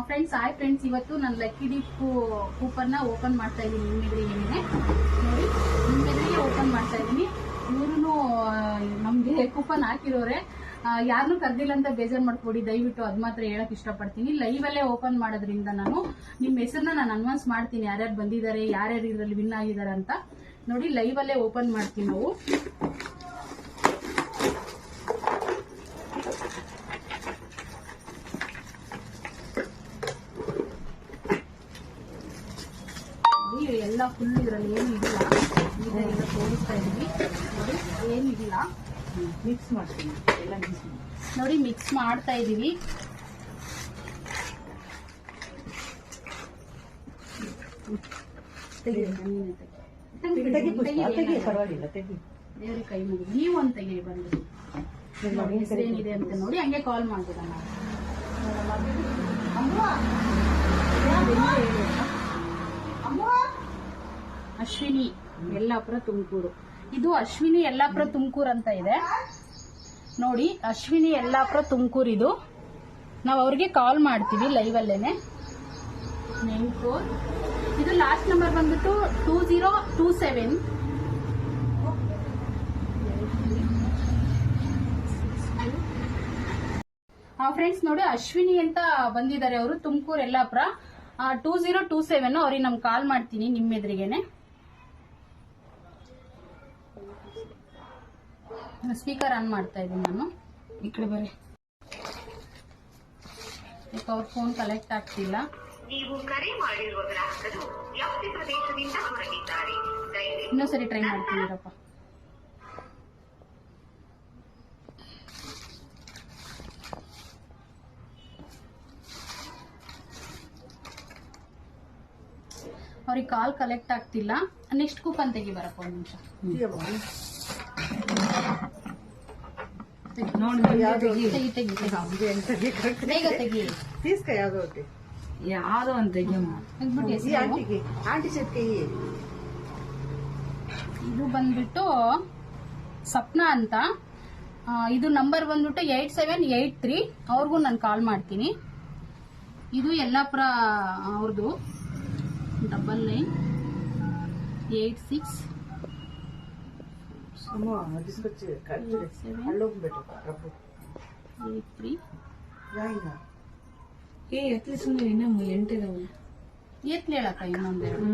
Friends friends, ಇವತ್ತು ನಾನು lucky drip coupon open ಮಾಡ್ತಾ ಇದ್ದೀನಿ. ನಿಮ್ಮೆದುರಿಗೆ ನೋಡಿ, ನಿಮ್ಮೆದುರಿಗೆ ಓಪನ್ ಮಾಡ್ತಾ ಇದ್ದೀನಿ. ಇವ್ರು ನಮ್ಗೆ ಕೂಪನ್ ಹಾಕಿರೋರೆ, ಯಾರನ್ನೂ ಕರ್ದಿಲ್ಲ ಅಂತ ಬೇಜಾರು ಮಾಡ್ಕೊಡಿ. ದಯವಿಟ್ಟು ಅದ್ ಮಾತ್ರ ಹೇಳಕ್ ಇಷ್ಟಪಡ್ತೀನಿ. ಲೈವ್ ಅಲ್ಲೇ ಓಪನ್ ಮಾಡೋದ್ರಿಂದ ನಾನು ನಿಮ್ಮ ಹೆಸರನ್ನ ನಾನು ಅನೌನ್ಸ್ ಮಾಡ್ತೀನಿ, ಯಾರ್ಯಾರು ಬಂದಿದ್ದಾರೆ, ಯಾರ್ಯಾರು ಇದರಲ್ಲಿ ವಿನ್ ಆಗಿದ್ದಾರೆ ಅಂತ. ನೋಡಿ, ಲೈವ್ ಅಲ್ಲೇ ಓಪನ್ ಮಾಡ್ತೀವಿ ನಾವು. ಎಲ್ಲ ಫುಲ್ ಇದರಲ್ಲಿ ಏನು ಇದಿಲ್ಲ, ಇದೆಲ್ಲ ತೋರಿಸ್ತಾ ಇದೀವಿ. ನೋಡಿ, ಏನಿಲ್ಲ, ಮಿಕ್ಸ್ ಮಾಡ್ತೀನಿ. ಎಲ್ಲ ನೋಡಿ ಮಿಕ್ಸ್ ಮಾಡ್ತಾ ಇದೀವಿ. ಪರವಾಗಿಲ್ಲ, ತೆಗಿ. ದೇವ್ರ ಕೈ ಮುಗಿ, ನೀವು ಒಂದು ತೆಗಿ ಬಂದು ಏನಿದೆ ಅಂತ ನೋಡಿ, ಹಂಗೆ ಕಾಲ್ ಮಾಡ್ಬೋದ ನಾವು. ಅಶ್ವಿನಿ ಯಲ್ಲಾಪುರ ತುಮಕೂರು. ಇದು ಅಶ್ವಿನಿ ಯಲ್ಲಾಪುರ ತುಮಕೂರು ಅಂತ ಇದೆ ನೋಡಿ. ಅಶ್ವಿನಿ ಯಲ್ಲಾಪುರ ತುಮಕೂರು. ಇದು ನಾವು ಅವ್ರಿಗೆ ಕಾಲ್ ಮಾಡ್ತೀವಿ ಲೈವ್ ಅಲ್ಲೇನೆ. 94. ಇದು ಲಾಸ್ಟ್ ನಂಬರ್ ಬಂದ್ಬಿಟ್ಟು 2027. ಫ್ರೆಂಡ್ಸ್ ನೋಡಿ, ಅಶ್ವಿನಿ ಅಂತ ಬಂದಿದ್ದಾರೆ ಅವರು, ತುಮಕೂರು ಯಲ್ಲಾಪುರ. 2027 ಅವ್ರಿಗೆ ನಮ್ಗೆ ಕಾಲ್ ಮಾಡ್ತೀನಿ ನಿಮ್ಮೆದುರಿಗೇನೆ. ಸ್ಪೀಕರ್ ಆನ್ ಮಾಡ್ತಾ ಇದ್ದೀನಿ ನಾನು. ಈ ಕಡೆ ಬರ್ರಿ. ಅವ್ರ ಫೋನ್ ಕಲೆಕ್ಟ್ ಆಗ್ತಿಲ್ಲ. ನೀವು ಕರೆ ಮಾಡಿರುವ ಗ್ರಾಹಕರು ವ್ಯಾಪ್ತಿ ಪ್ರದೇಶದಿಂದ ಹೊರಗಿದ್ದಾರೆ. ಇನ್ನೊಂದ್ಸರಿ ಟ್ರೈ ಮಾಡ್ತೀನಿರಪ್ಪ. ಅವ್ರಿಗೆ ಕಾಲ್ ಕಲೆಕ್ಟ್ ಆಗ್ತಿಲ್ಲ. ನೆಕ್ಸ್ಟ್ ಕೂಪನ್ ತೆಗಿ ಬರಪ್ಪ, ಒಂದು ನಿಮಿಷ. ಬೇಗ ತೆಗಿ. ಯಾವ್ದೋ ಒಂದು ತೆಗಿಯಮ್ಮ. ಇದು ಬಂದ್ಬಿಟ್ಟು ಸಪ್ನಾ ಅಂತ. ಇದು ನಂಬರ್ ಬಂದ್ಬಿಟ್ಟು 8783. ಅವ್ರಿಗೂ ನಾನು ಕಾಲ್ ಮಾಡ್ತೀನಿ. ಇದು ಯಲ್ಲಾಪುರ ಅವ್ರದ್ದು. 9986 83. ಎತ್ಲಿ ಸುಮ್ಮನೆ ಇನ್ನೂ 8 ಇದಾವೆ. ಎತ್ಲಿ ಹೇಳಕ್ಕ ಇನ್ನೊಂದೆರಡು.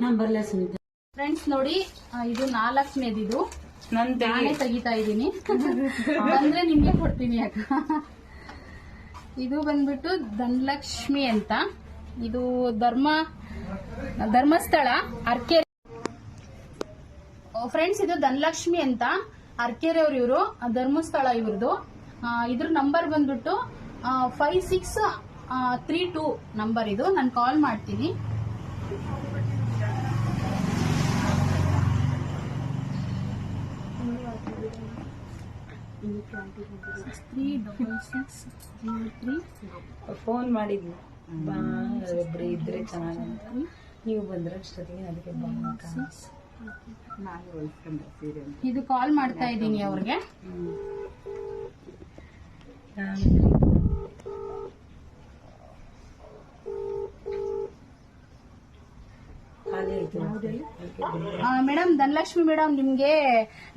ನಾನ್ ಬರ್ಲ ಸುನಿತ. ಫ್ರೆಂಡ್ಸ್ ನೋಡಿ, ಇದು 4ನೇದಿದು. ನಾನೇ ತೆಗಿತಾ ಇದ್ದೀನಿ ಅಂದ್ರೆ ನಿಮ್ಗೆ ಕೊಡ್ತೀನಿ ಅಕ್ಕ. ಇದು ಬಂದ್ಬಿಟ್ಟು ಧನಲಕ್ಷ್ಮಿ ಅಂತ. ಇದು ಧರ್ಮಸ್ಥಳ ಅರ್ಕೆರೆ. ಫ್ರೆಂಡ್ಸ್, ಇದು ಧನಲಕ್ಷ್ಮಿ ಅಂತ, ಅರ್ಕೆರೆ ಅವ್ರು. ಇವರು ಧರ್ಮಸ್ಥಳ ಇವ್ರದ್ದು. ಇದ್ರ ನಂಬರ್ ಬಂದ್ಬಿಟ್ಟು 5632 ನಂಬರ್. ಇದು ನಾನು ಕಾಲ್ ಮಾಡ್ತೀನಿ. ಫೋನ್ ಮಾಡಿದ್ವಿ, ಒಬ್ರು ಇದ್ರೆ ಚೆನ್ನಾಗಂತ. ನೀವು ಬಂದ್ರೆ ಅಷ್ಟೊತ್ತಿಗೆ ಅದಕ್ಕೆ ಇದು ಕಾಲ್ ಮಾಡ್ತಾ ಇದ್ದೀನಿ ಅವ್ರಿಗೆ. ಮೇಡಮ್, ಧನಲಕ್ಷ್ಮಿ ಮೇಡಮ್, ನಿಮ್ಗೆ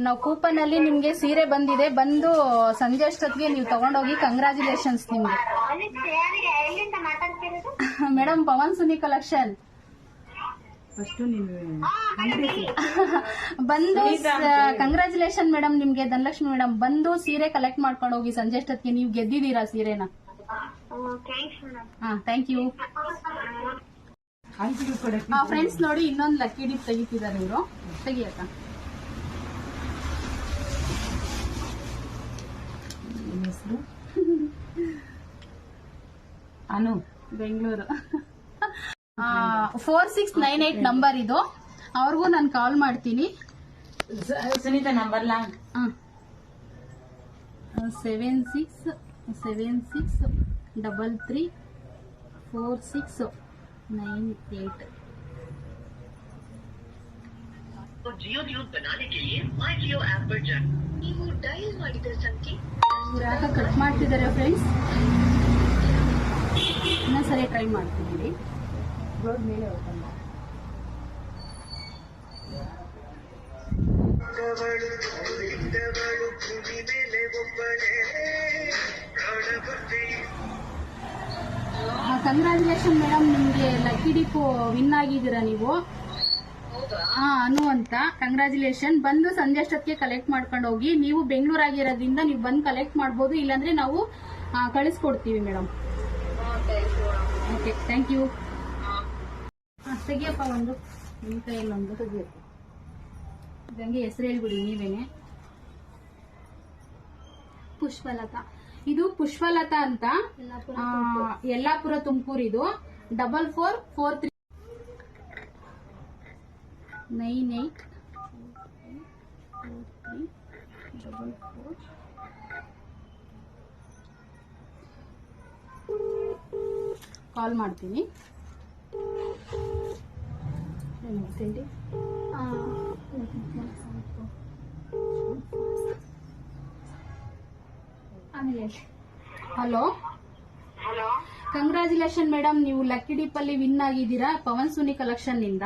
ನಾವು ಕೂಪನ್ ಅಲ್ಲಿ ನಿಮ್ಗೆ ಸೀರೆ ಬಂದಿದೆ. ಬಂದು ಸಂಜೆ ಅಷ್ಟೊತ್ತಿಗೆ ನೀವು ತಗೊಂಡೋಗಿ. ಕಂಗ್ರಾಚುಲೇಷನ್ಸ್ ನಿಮ್ಗೆ. Madam, Pavan Suni collection. ಬಂದು ಕಂಗ್ರಾಚುಲೇಷನ್ ಮೇಡಮ್ ನಿಮ್ಗೆ. ಧನಲಕ್ಷ್ಮಿ ಮೇಡಮ್, ಬಂದು ಸೀರೆ ಕಲೆಕ್ಟ್ ಮಾಡ್ಕೊಂಡು ಹೋಗಿ ಸಂಜೆ ಅಷ್ಟೊತ್ತಿಗೆ. ನೀವು ಗೆದ್ದಿದ್ದೀರಾ ಸೀರೆನ. Thank you. ಫ್ರೆಂಡ್ಸ್ ನೋಡಿ, ಇನ್ನೊಂದು ಲಕ್ಕಿ ಡಿಪ್ ತೆಗಿತಿದ್ದಾರೆ ಇವರು. ತೆಗಿಯಕ್ಕ. ಹೆಸರು ಅನು, ಬೆಂಗಳೂರು. 4698 ನಂಬರ್ ಇದು. ಅವ್ರಿಗೂ ನಾನು ಕಾಲ್ ಮಾಡ್ತೀನಿ. ಸುನೀತಾ ನಂಬರ್ 76334698. तो जियो ट्यूब बनाने के लिए माई जियो ऐप पर जाएं। ನೀವು ಡಯಲ್ ಮಾಡಿದ ಸಂಖ್ಯೆ ಇವ್ರು ಯಾಕೆ ಕಟ್ ಮಾಡ್ತಿದ್ದಾರೆ ಫ್ರೆಂಡ್ಸ್? ಇನ್ನೊಂದ್ಸರಿ ಟ್ರೈ ಮಾಡ್ತಿದ್ದೀವಿ. ರೋಡ್ ಮೇಲೆ ಓಪನ್ ಮಾಡಿ. ಕಂಗ್ರಾಚುಲೇಷನ್ ಮೇಡಮ್, ನಿಮ್ಗೆ ಲಕ್ಕಿ ಡಿಪ್ ವಿನ್ ಆಗಿದ್ದೀರಾ ನೀವು. ಅನು ಅಂತ. ಕಂಗ್ರಾಚುಲೇಷನ್. ಬಂದು ಸಂಜೆ ಅಷ್ಟೊತ್ತಿಗೆ ಕಲೆಕ್ಟ್ ಮಾಡ್ಕೊಂಡು ಹೋಗಿ. ನೀವು ಬೆಂಗಳೂರು ಆಗಿರೋದ್ರಿಂದ ನೀವು ಬಂದು ಕಲೆಕ್ಟ್ ಮಾಡ್ಬೋದು, ಇಲ್ಲಾಂದ್ರೆ ನಾವು ಕಳಿಸ್ಕೊಡ್ತೀವಿ ಮೇಡಮ್. Okay, thank you. ತೆಗಿಯಪ್ಪ ಒಂದು, ನಿಮ್ಮ ಕೈಯಲ್ಲಿ ಒಂದು ತೆಗಿಯಪ್ಪ. ಇದಂಗೆ ಹೆಸರು ಹೇಳ್ಬಿಡಿ ನೀವೇನೆ. ಪುಷ್ಪಲತಾ. ಇದು ಪುಷ್ಪಲತಾ ಅಂತ, ಯಲ್ಲಾಪುರ ತುಮಕೂರು. ಇದು 4443 984344. ಕಾಲ್ ಮಾಡ್ತೀನಿ. Hello, hello. ಕಂಗ್ರಾಚುಲೇಷನ್ ಮೇಡಮ್, ನೀವು ಲಕ್ಕಿ ಡಿಪ್ ಅಲ್ಲಿ ವಿನ್ ಆಗಿದ್ದೀರಾ ಪವನ್ ಸುನಿ ಕಲೆಕ್ಷನ್ ನಿಂದ.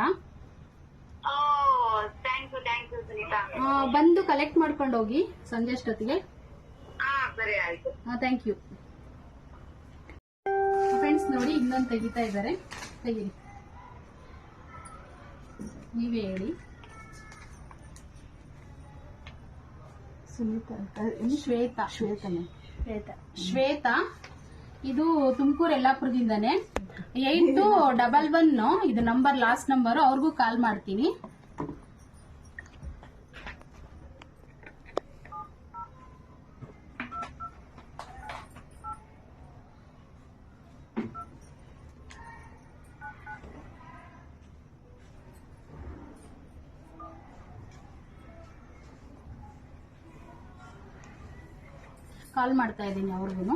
Thank you Sunita. ಬಂದು ಕಲೆಕ್ಟ್ ಮಾಡ್ಕೊಂಡು ಹೋಗಿ ಸಂಜೆ ಅಷ್ಟೊತ್ತಿಗೆ. ಸರಿ ಆಯ್ತು. Thank you. ಫ್ರೆಂಡ್ಸ್ ನೋಡಿ, ಇನ್ನೊಂದು ತೆಗಿತಾ ಇದ್ದಾರೆ. ತೆಗೀರಿ, ನೀವೇ ಹೇಳಿ. ಸುನೀತಾ ಶ್ವೇತಾ. ಶ್ವೇತಾ. ಇದು ತುಮಕೂರು ಯಲ್ಲಾಪುರದಿಂದಾನೆ. 8211 ಇದು ನಂಬರ್, ಲಾಸ್ಟ್ ನಂಬರ್. ಅವ್ರಿಗೂ ಕಾಲ್ ಮಾಡ್ತೀನಿ. ಕಾಲ್ ಮಾಡ್ತಾ ಇದ್ದೀನಿ ಅವ್ರಿಗೂ.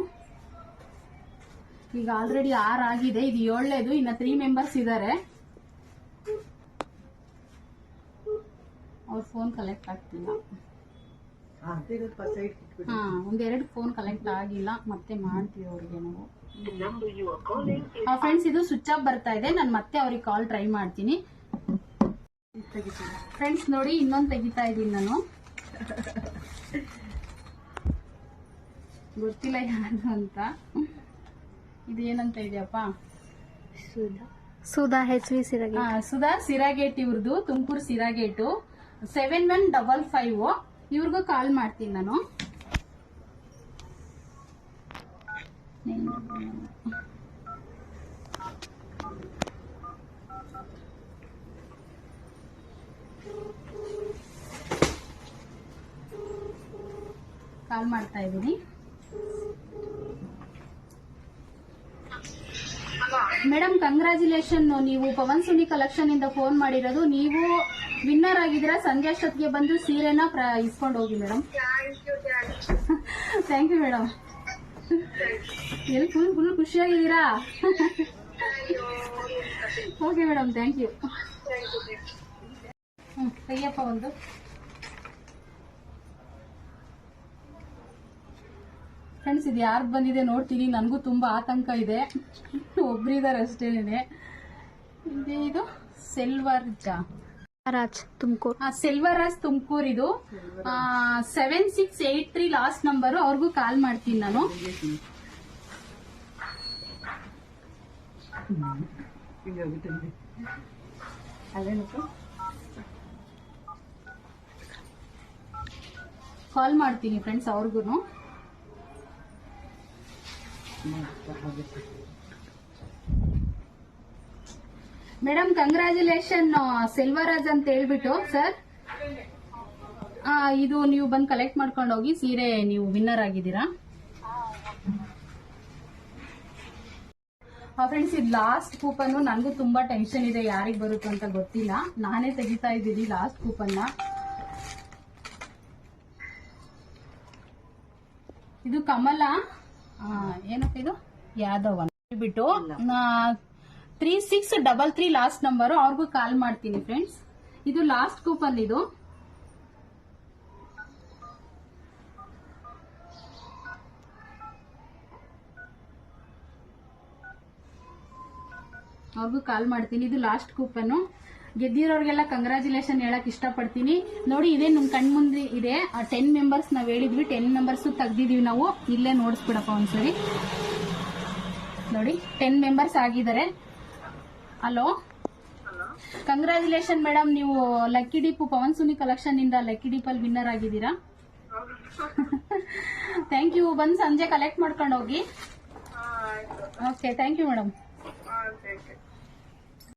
ಈಗ ಆಲ್ರೆಡಿ 6 ಆಗಿದೆ, ಇದು 7ನೇದು. ಇನ್ನ 3 ಮೆಂಬರ್ಸ್ ಇದ್ದಾರೆ. ಅವ್ರ ಫೋನ್ ಕಲೆಕ್ಟ್ ಆಗ್ತಿಲ್ಲ. ಒಂದೆರಡು ಫೋನ್ ಕಲೆಕ್ಟ್ ಆಗಿಲ್ಲ, ಮತ್ತೆ ಮಾಡ್ತೀವಿ ಅವ್ರಿಗೆ ನಾವು. ಫ್ರೆಂಡ್ಸ್, ಇದು ಸ್ವಿಚ್ ಆಫ್ ಬರ್ತಾ ಇದೆ. ನಾನು ಮತ್ತೆ ಅವ್ರಿಗೆ ಕಾಲ್ ಟ್ರೈ ಮಾಡ್ತೀನಿ. ಫ್ರೆಂಡ್ಸ್ ನೋಡಿ, ಇನ್ನೊಂದು ತೆಗಿತಾ ಇದ್ದೀನಿ ನಾನು. ಗೊತ್ತಿಲ್ಲ ಯಾರು ಅಂತ. ಇದೇನಂತ ಇದೆಯಪ್ಪ? ಸುಧಾ HV ಸಿರಗೇಟ್. ಸುಧಾ ಸಿರಾಗೇಟ್. ಇವ್ರದ್ದು ತುಮಕೂರು ಸಿರಾಗೇಟು. 7155. ಇವ್ರಿಗೂ ಕಾಲ್ ಮಾಡ್ತೀನಿ ನಾನು. ಕಾಲ್ ಮಾಡ್ತಾ ಇದ್ದೀನಿ. Madam, congratulation. ನೀವು ಪವನ್ ಸುನಿ ಕಲೆಕ್ಷನ್ ಇಂದ ಫೋನ್ ಮಾಡಿರೋದು. ನೀವು ವಿನ್ನರ್ ಆಗಿದ್ದೀರಾ. ಸಂಜೆ ಅಷ್ಟೊತ್ತಿಗೆ ಬಂದು ಸೀರೆನ ಇಸ್ಕೊಂಡು ಹೋಗಿ ಮೇಡಮ್. Thank you madam. ಎಲ್ಲಿ ಫುಲ್ ಖುಷಿಯಾಗಿದ್ದೀರಾ? Okay madam, thank you. ತೆಗಿಯಪ್ಪ ಒಂದು. ಫ್ರೆಂಡ್ಸ್, ಇದು ಯಾರು ಬಂದಿದೆ ನೋಡ್ತೀನಿ. ನನಗೂ ತುಂಬಾ ಆತಂಕ ಇದೆ. ಒಬ್ರಿದ್ದಾರೆ ಅಷ್ಟೇನೆ. ಇದು ರಾಜ್ ತುಮಕೂರು. ಸೆಲ್ವರಾಜ್ ತುಮಕೂರು. ಇದು 7683 ಲಾಸ್ಟ್ ನಂಬರ್. ಅವ್ರಿಗೂ ಕಾಲ್ ಮಾಡ್ತೀನಿ ನಾನು. ಕಾಲ್ ಮಾಡ್ತೀನಿ ಫ್ರೆಂಡ್ಸ್ ಅವ್ರಿಗೂ. ಮೇಡಮ್, ಕಂಗ್ರಾಚುಲೇಷನ್ ಸೆಲ್ವರಾಜ್ ಅಂತ ಹೇಳ್ಬಿಟ್ಟು ಸರ್. ಇದು ನೀವು ಬಂದು ಕಲೆಕ್ಟ್ ಮಾಡ್ಕೊಂಡು ಹೋಗಿ. ಸೀರೆ ನೀವು ವಿನ್ನರ್ ಆಗಿದ್ದೀರಾ. ಫ್ರೆಂಡ್ಸ್, ಇದು ಲಾಸ್ಟ್ ಕೂಪನ್. ನನಗೂ ತುಂಬಾ ಟೆನ್ಷನ್ ಇದೆ, ಯಾರಿಗೆ ಬರುತ್ತೋ ಅಂತ ಗೊತ್ತಿಲ್ಲ. ನಾನೇ ತೆಗಿತಾ ಇದ್ದೀನಿ ಲಾಸ್ಟ್ ಕೂಪನ್ನ. ಇದು ಕಮಲ, ಏನಪ್ಪ ಇದು, ಯಾದವ್ ಅಂತ ಹೇಳ್ಬಿಟ್ಟು 3633 ಲಾಸ್ಟ್ ನಂಬರ್. ಅವ್ರಿಗೂ ಕಾಲ್ ಮಾಡ್ತೀನಿ ಫ್ರೆಂಡ್ಸ್. ಇದು ಲಾಸ್ಟ್ ಕೂಪನ್. ಇದು ಅವ್ರಿಗೂ ಕಾಲ್ ಮಾಡ್ತೀನಿ. ಇದು ಲಾಸ್ಟ್ ಕೂಪನ್. ಗೆದ್ದಿರೋರ್ಗೆಲ್ಲ ಕಂಗ್ರಾಚುಲೇಷನ್ ಹೇಳಕ್ ಇಷ್ಟಪಡ್ತೀನಿ. ನೋಡಿ ಇದೇ ನಮ್ ಕಣ್ ಮುಂದೆ ಇದೆ. 10 ಮೆಂಬರ್ಸ್ ನಾವ್ ಹೇಳಿದ್ವಿ, 10 ಮೆಂಬರ್ಸ್ ತೆಗ್ದಿದೀವಿ ನಾವು. ಇಲ್ಲೇ ನೋಡಿಸ್ಬಿಡಪ್ಪ ಒಂದ್ಸರಿ. ನೋಡಿ 10 ಮೆಂಬರ್ಸ್ ಆಗಿದ್ದಾರೆ. ಹಲೋ, ಕಂಗ್ರಾಚುಲೇಷನ್ ಮೇಡಮ್, ನೀವು lucky dip Pavan Suni collection ಇಂದ ಲಕ್ಕಿ ಡೀಪ್ ಅಲ್ಲಿ ವಿನ್ನರ್ ಆಗಿದ್ದೀರಾ. Thank you. ಬಂದು ಸಂಜೆ ಕಲೆಕ್ಟ್ ಮಾಡ್ಕೊಂಡು ಹೋಗಿ. Okay, thank you madam.